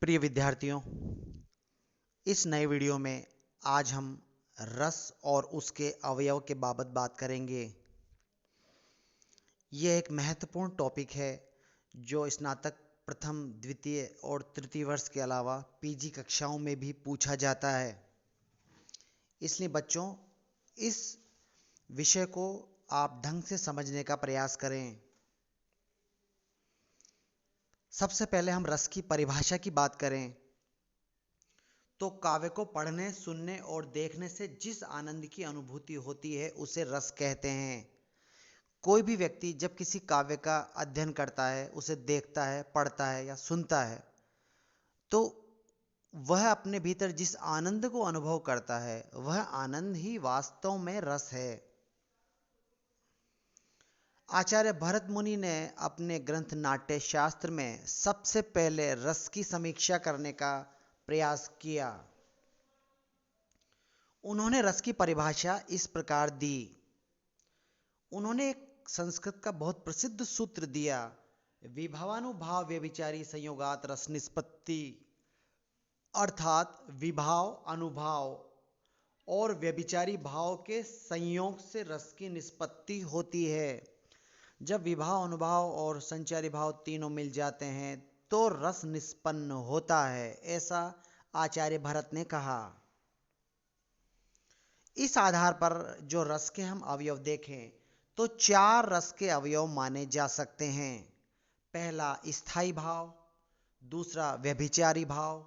प्रिय विद्यार्थियों, इस नए वीडियो में आज हम रस और उसके अवयव के बाबत बात करेंगे। यह एक महत्वपूर्ण टॉपिक है जो स्नातक प्रथम, द्वितीय और तृतीय वर्ष के अलावा पीजी कक्षाओं में भी पूछा जाता है। इसलिए बच्चों, इस विषय को आप ढंग से समझने का प्रयास करें। सबसे पहले हम रस की परिभाषा की बात करें तो काव्य को पढ़ने, सुनने और देखने से जिस आनंद की अनुभूति होती है उसे रस कहते हैं। कोई भी व्यक्ति जब किसी काव्य का अध्ययन करता है, उसे देखता है, पढ़ता है या सुनता है, तो वह अपने भीतर जिस आनंद को अनुभव करता है, वह आनंद ही वास्तव में रस है। आचार्य भरत मुनि ने अपने ग्रंथ नाट्य शास्त्र में सबसे पहले रस की समीक्षा करने का प्रयास किया। उन्होंने रस की परिभाषा इस प्रकार दी। उन्होंने एक संस्कृत का बहुत प्रसिद्ध सूत्र दिया, विभावानुभाव व्यभिचारी संयोगात रस निष्पत्ति, अर्थात विभाव, अनुभाव और व्यभिचारी भाव के संयोग से रस की निष्पत्ति होती है। जब विभाव, अनुभाव और संचारी भाव तीनों मिल जाते हैं तो रस निष्पन्न होता है, ऐसा आचार्य भरत ने कहा। इस आधार पर जो रस के हम अवयव देखें तो 4 रस के अवयव माने जा सकते हैं। पहला स्थायी भाव, दूसरा व्यभिचारी भाव,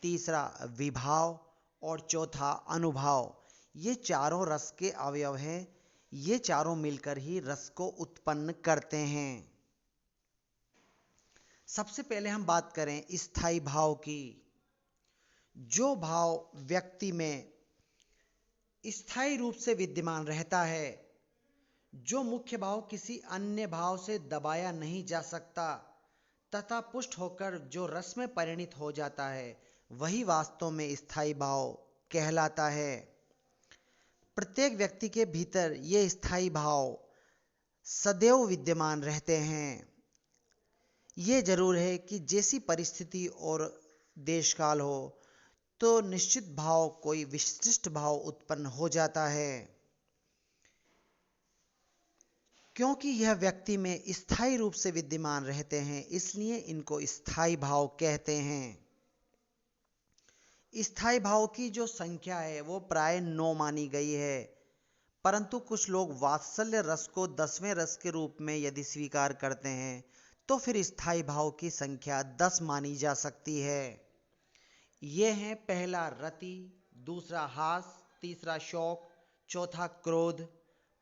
तीसरा विभाव और चौथा अनुभाव। ये चारों रस के अवयव हैं। ये चारों मिलकर ही रस को उत्पन्न करते हैं। सबसे पहले हम बात करें स्थायी भाव की। जो भाव व्यक्ति में स्थायी रूप से विद्यमान रहता है, जो मुख्य भाव किसी अन्य भाव से दबाया नहीं जा सकता तथा पुष्ट होकर जो रस में परिणित हो जाता है, वही वास्तव में स्थायी भाव कहलाता है। प्रत्येक व्यक्ति के भीतर ये स्थायी भाव सदैव विद्यमान रहते हैं। ये जरूर है कि जैसी परिस्थिति और देशकाल हो तो निश्चित भाव, कोई विशिष्ट भाव उत्पन्न हो जाता है। क्योंकि यह व्यक्ति में स्थायी रूप से विद्यमान रहते हैं, इसलिए इनको स्थायी भाव कहते हैं। स्थायी भाव की जो संख्या है वो प्राय 9 मानी गई है, परंतु कुछ लोग वात्सल्य रस को 10वें रस के रूप में यदि स्वीकार करते हैं तो फिर स्थायी भाव की संख्या 10 मानी जा सकती है। ये हैं पहला रति, दूसरा हास, तीसरा शोक, चौथा क्रोध,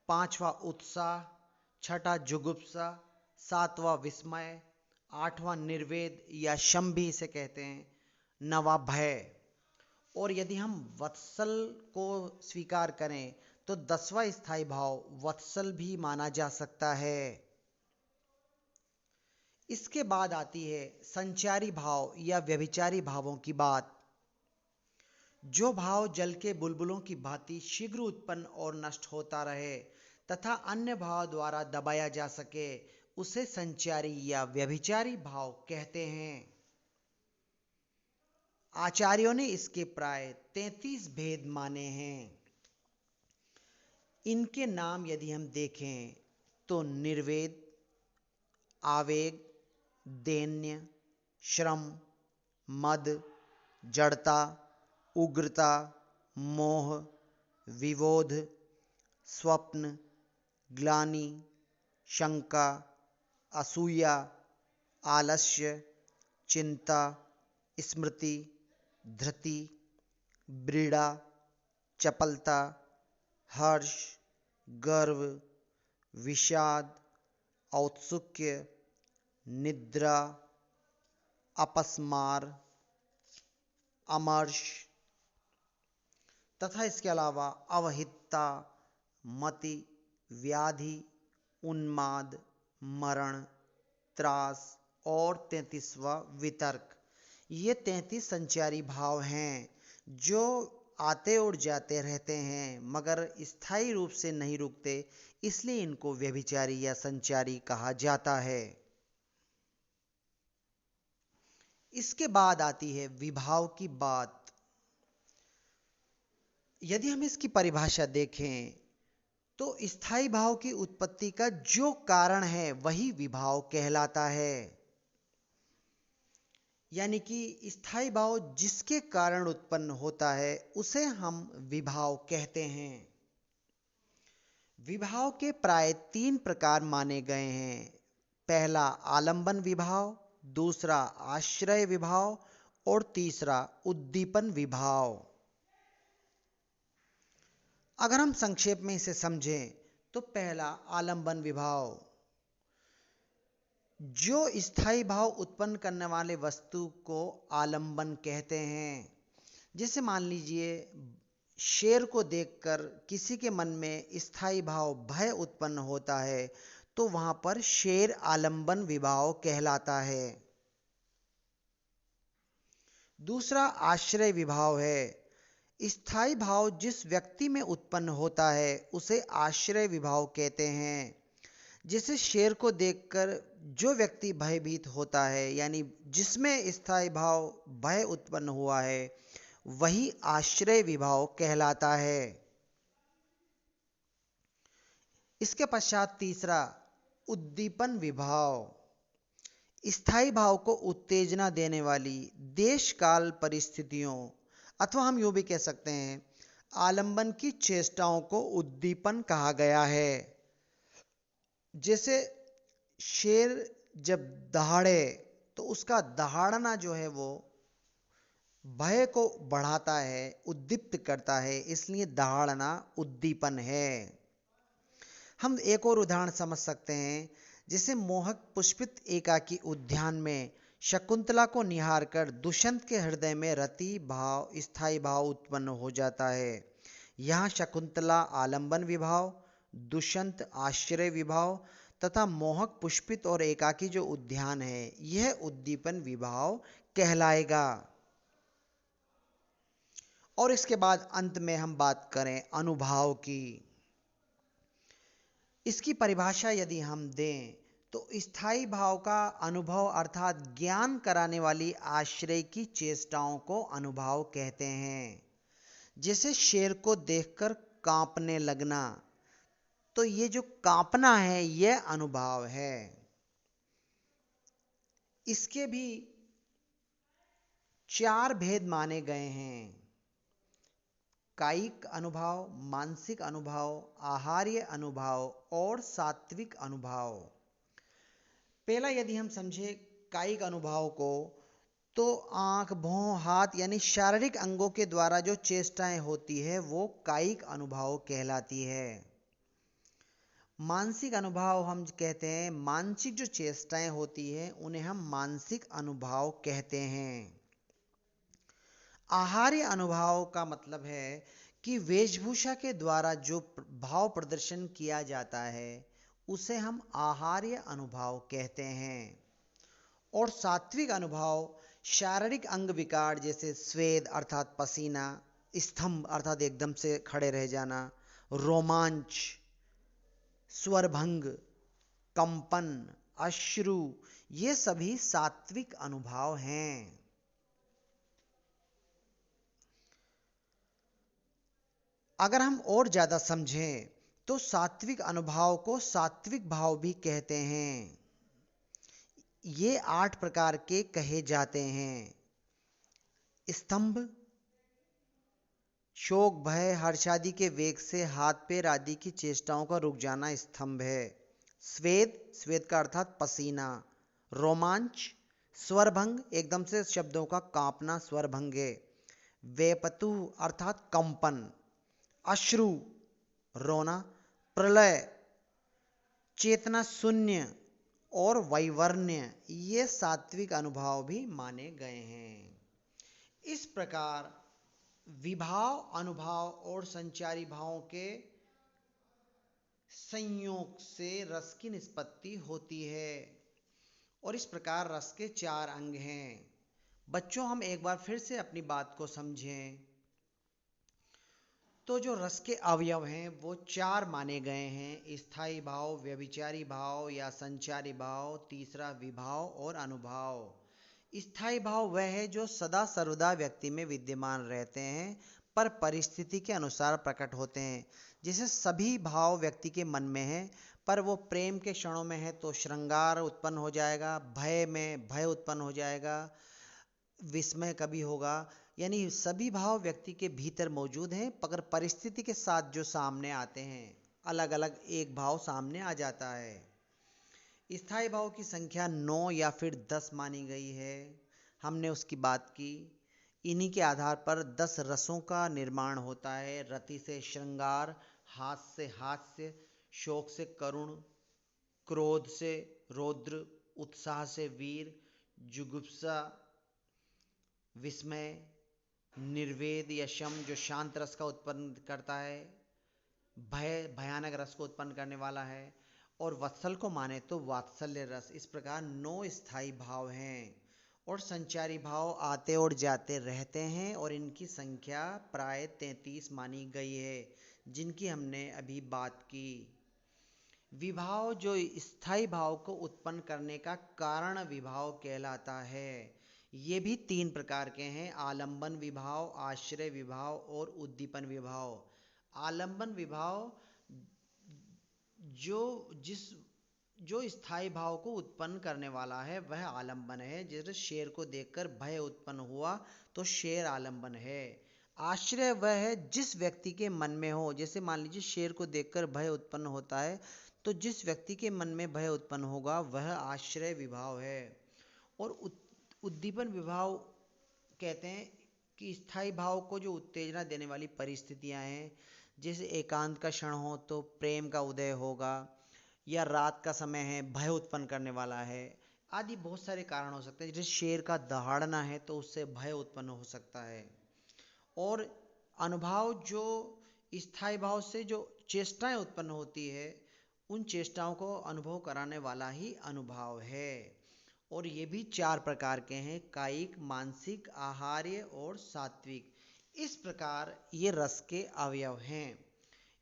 पांचवा उत्साह, छठा जुगुप्सा, सातवां विस्मय, आठवां निर्वेद या शंभि इसे कहते हैं, नवा भय। और यदि हम वत्सल को स्वीकार करें तो 10वां स्थायी भाव वत्सल भी माना जा सकता है। इसके बाद आती है संचारी भाव या व्यभिचारी भावों की बात। जो भाव जल के बुलबुलों की भांति शीघ्र उत्पन्न और नष्ट होता रहे तथा अन्य भाव द्वारा दबाया जा सके, उसे संचारी या व्यभिचारी भाव कहते हैं। आचार्यों ने इसके प्राय 33 भेद माने हैं। इनके नाम यदि हम देखें तो निर्वेद, आवेग, दैन्य, श्रम, मद, जड़ता, उग्रता, मोह, विबोध, स्वप्न, ग्लानि, शंका, असूया, आलस्य, चिंता, स्मृति, धृति, व्रीड़ा, चपलता, हर्ष, गर्व, विषाद, औत्सुक्य, निद्रा, अपस्मार, अमर्ष तथा इसके अलावा अवहितता, मति, व्याधि, उन्माद, मरण, त्रास और 33वां वितर्क। ये 33 संचारी भाव हैं जो आते और जाते रहते हैं मगर स्थायी रूप से नहीं रुकते, इसलिए इनको व्यभिचारी या संचारी कहा जाता है। इसके बाद आती है विभाव की बात। यदि हम इसकी परिभाषा देखें तो स्थायी भाव की उत्पत्ति का जो कारण है वही विभाव कहलाता है। यानी कि स्थायी भाव जिसके कारण उत्पन्न होता है उसे हम विभाव कहते हैं। विभाव के प्राय 3 प्रकार माने गए हैं। पहला आलंबन विभाव, दूसरा आश्रय विभाव और तीसरा उद्दीपन विभाव। अगर हम संक्षेप में इसे समझें तो पहला आलंबन विभाव, जो स्थायी भाव उत्पन्न करने वाले वस्तु को आलंबन कहते हैं। जैसे मान लीजिए शेर को देखकर किसी के मन में स्थायी भाव भय उत्पन्न होता है तो वहां पर शेर आलंबन विभाव कहलाता है। दूसरा आश्रय विभाव है। स्थायी भाव जिस व्यक्ति में उत्पन्न होता है उसे आश्रय विभाव कहते हैं। जैसे शेर को देखकर जो व्यक्ति भयभीत होता है, यानी जिसमें स्थायी भाव भय उत्पन्न हुआ है, वही आश्रय विभाव कहलाता है। इसके पश्चात तीसरा उद्दीपन विभाव। स्थायी भाव को उत्तेजना देने वाली देश काल परिस्थितियों अथवा हम यूं भी कह सकते हैं आलंबन की चेष्टाओं को उद्दीपन कहा गया है। जैसे शेर जब दहाड़े तो उसका दहाड़ना जो है वो भय को बढ़ाता है, उद्दीप्त करता है, इसलिए दहाड़ना उद्दीपन है। हम एक और उदाहरण समझ सकते हैं। जैसे मोहक पुष्पित एकाकी उद्यान में शकुंतला को निहारकर दुष्यंत के हृदय में रति भाव, स्थायी भाव उत्पन्न हो जाता है। यहाँ शकुंतला आलंबन विभाव, दुष्यंत आश्रय विभाव तथा मोहक पुष्पित और एकाकी जो उद्यान है यह उद्दीपन विभाव कहलाएगा। और इसके बाद अंत में हम बात करें अनुभाव की। इसकी परिभाषा यदि हम दें तो स्थायी भाव का अनुभव अर्थात ज्ञान कराने वाली आश्रय की चेष्टाओं को अनुभाव कहते हैं। जैसे शेर को देखकर कांपने लगना, तो ये जो कांपना है यह अनुभाव है। इसके भी 4 भेद माने गए हैं। कायिक अनुभाव, मानसिक अनुभाव, आहार्य अनुभाव और सात्विक अनुभाव। पहला यदि हम समझे कायिक अनुभाव को तो आंख, भौं, हाथ यानी शारीरिक अंगों के द्वारा जो चेष्टाएं होती है वो कायिक अनुभाव कहलाती है। मानसिक अनुभाव हम कहते हैं, मानसिक जो चेष्टाएं होती है उन्हें हम मानसिक अनुभाव कहते हैं। आहार्य अनुभाव का मतलब है कि वेशभूषा के द्वारा जो भाव प्रदर्शन किया जाता है उसे हम आहार्य अनुभाव कहते हैं। और सात्विक अनुभाव शारीरिक अंग विकार जैसे स्वेद अर्थात पसीना, स्तंभ अर्थात एकदम से खड़े रह जाना, रोमांच, स्वरभंग, कंपन, अश्रु, ये सभी सात्विक अनुभाव हैं। अगर हम और ज़्यादा समझें तो सात्विक अनुभाव को सात्विक भाव भी कहते हैं। ये 8 प्रकार के कहे जाते हैं। स्तंभ, शोक, भय, हर्षादि के वेग से हाथ पैर आदि की चेष्टाओं का रुक जाना स्तंभ है। स्वेद, स्वेद का अर्थात पसीना। रोमांच, स्वरभंग, एकदम से शब्दों का कांपना स्वरभंग है। वेपतु अर्थात कंपन। अश्रु, रोना। प्रलय, चेतना शून्य। और वैवर्ण्य, ये सात्विक अनुभाव भी माने गए हैं। इस प्रकार विभाव, अनुभाव और संचारी भावों के संयोग से रस की निष्पत्ति होती है। और इस प्रकार रस के 4 अंग हैं। बच्चों, हम एक बार फिर से अपनी बात को समझें तो जो रस के अवयव हैं वो 4 माने गए हैं। स्थायी भाव, व्यभिचारी भाव या संचारी भाव, तीसरा विभाव और अनुभाव। स्थायी भाव वह है जो सदा सर्वदा व्यक्ति में विद्यमान रहते हैं पर परिस्थिति के अनुसार प्रकट होते हैं। जैसे सभी भाव व्यक्ति के मन में हैं, पर वो प्रेम के क्षणों में है तो श्रृंगार उत्पन्न हो जाएगा, भय में भय उत्पन्न हो जाएगा, विस्मय कभी होगा। यानी सभी भाव व्यक्ति के भीतर मौजूद हैं, मगर परिस्थिति के साथ जो सामने आते हैं, अलग अलग एक भाव सामने आ जाता है। स्थायी भाव की संख्या 9 या फिर 10 मानी गई है। हमने उसकी बात की। इन्हीं के आधार पर 10 रसों का निर्माण होता है। रति से श्रृंगार, हास से हास्य, शोक से करुण, क्रोध से रौद्र, उत्साह से वीर, जुगुप्सा विस्मय, निर्वेद या शम जो शांत रस का उत्पन्न करता है, भय भयानक रस को उत्पन्न करने वाला है, और वत्सल को माने तो वात्सल्य रस। इस प्रकार 9 स्थायी भाव हैं और संचारी भाव आते और जाते रहते हैं और इनकी संख्या प्राय 33 मानी गई है, जिनकी हमने अभी बात की। विभाव जो स्थायी भाव को उत्पन्न करने का कारण विभाव कहलाता है। ये भी 3 प्रकार के हैं: आलंबन विभाव, आश्रय विभाव और उद्दीपन विभाव। आलंबन विभाव जो स्थायी भाव को उत्पन्न करने वाला है वह आलंबन है। जैसे शेर को देखकर भय उत्पन्न हुआ तो शेर आलंबन है। आश्रय वह है जिस व्यक्ति के मन में हो। जैसे मान लीजिए शेर को देखकर भय उत्पन्न होता है तो जिस व्यक्ति के मन में भय उत्पन्न होगा वह आश्रय विभाव है। और उद्दीपन विभाव कहते हैं कि स्थायी भाव को जो उत्तेजना देने वाली परिस्थितियां हैं, जैसे एकांत का क्षण हो तो प्रेम का उदय होगा, या रात का समय है भय उत्पन्न करने वाला है, आदि बहुत सारे कारण हो सकते हैं। जैसे शेर का दहाड़ना है तो उससे भय उत्पन्न हो सकता है। और अनुभाव जो स्थायी भाव से जो चेष्टाएं उत्पन्न होती है, उन चेष्टाओं को अनुभव कराने वाला ही अनुभाव है। और ये भी 4 प्रकार के हैं: कायिक, मानसिक, आहार्य और सात्विक। इस प्रकार ये रस के अवयव हैं।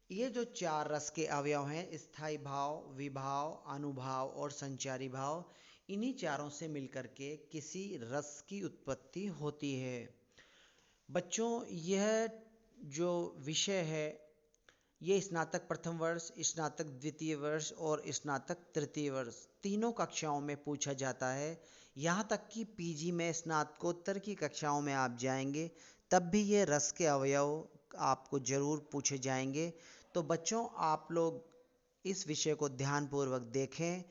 ये जो 4 रस के अवयव हैं, स्थायी भाव, विभाव, अनुभाव और संचारी भाव, इन्हीं चारों से मिलकर के किसी रस की उत्पत्ति होती है। बच्चों, यह जो विषय है ये स्नातक प्रथम वर्ष, स्नातक द्वितीय वर्ष और स्नातक तृतीय वर्ष तीनों कक्षाओं में पूछा जाता है। यहाँ तक कि पीजी में स्नातकोत्तर की कक्षाओं में आप जाएंगे तब भी ये रस के अवयव आपको जरूर पूछे जाएंगे। तो बच्चों, आप लोग इस विषय को ध्यानपूर्वक देखें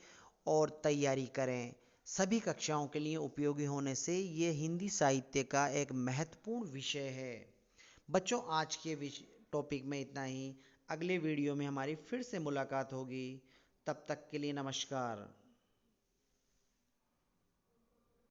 और तैयारी करें। सभी कक्षाओं के लिए उपयोगी होने से ये हिंदी साहित्य का एक महत्वपूर्ण विषय है। बच्चों, आज के टॉपिक में इतना ही। अगले वीडियो में हमारी फिर से मुलाकात होगी। तब तक के लिए नमस्कार।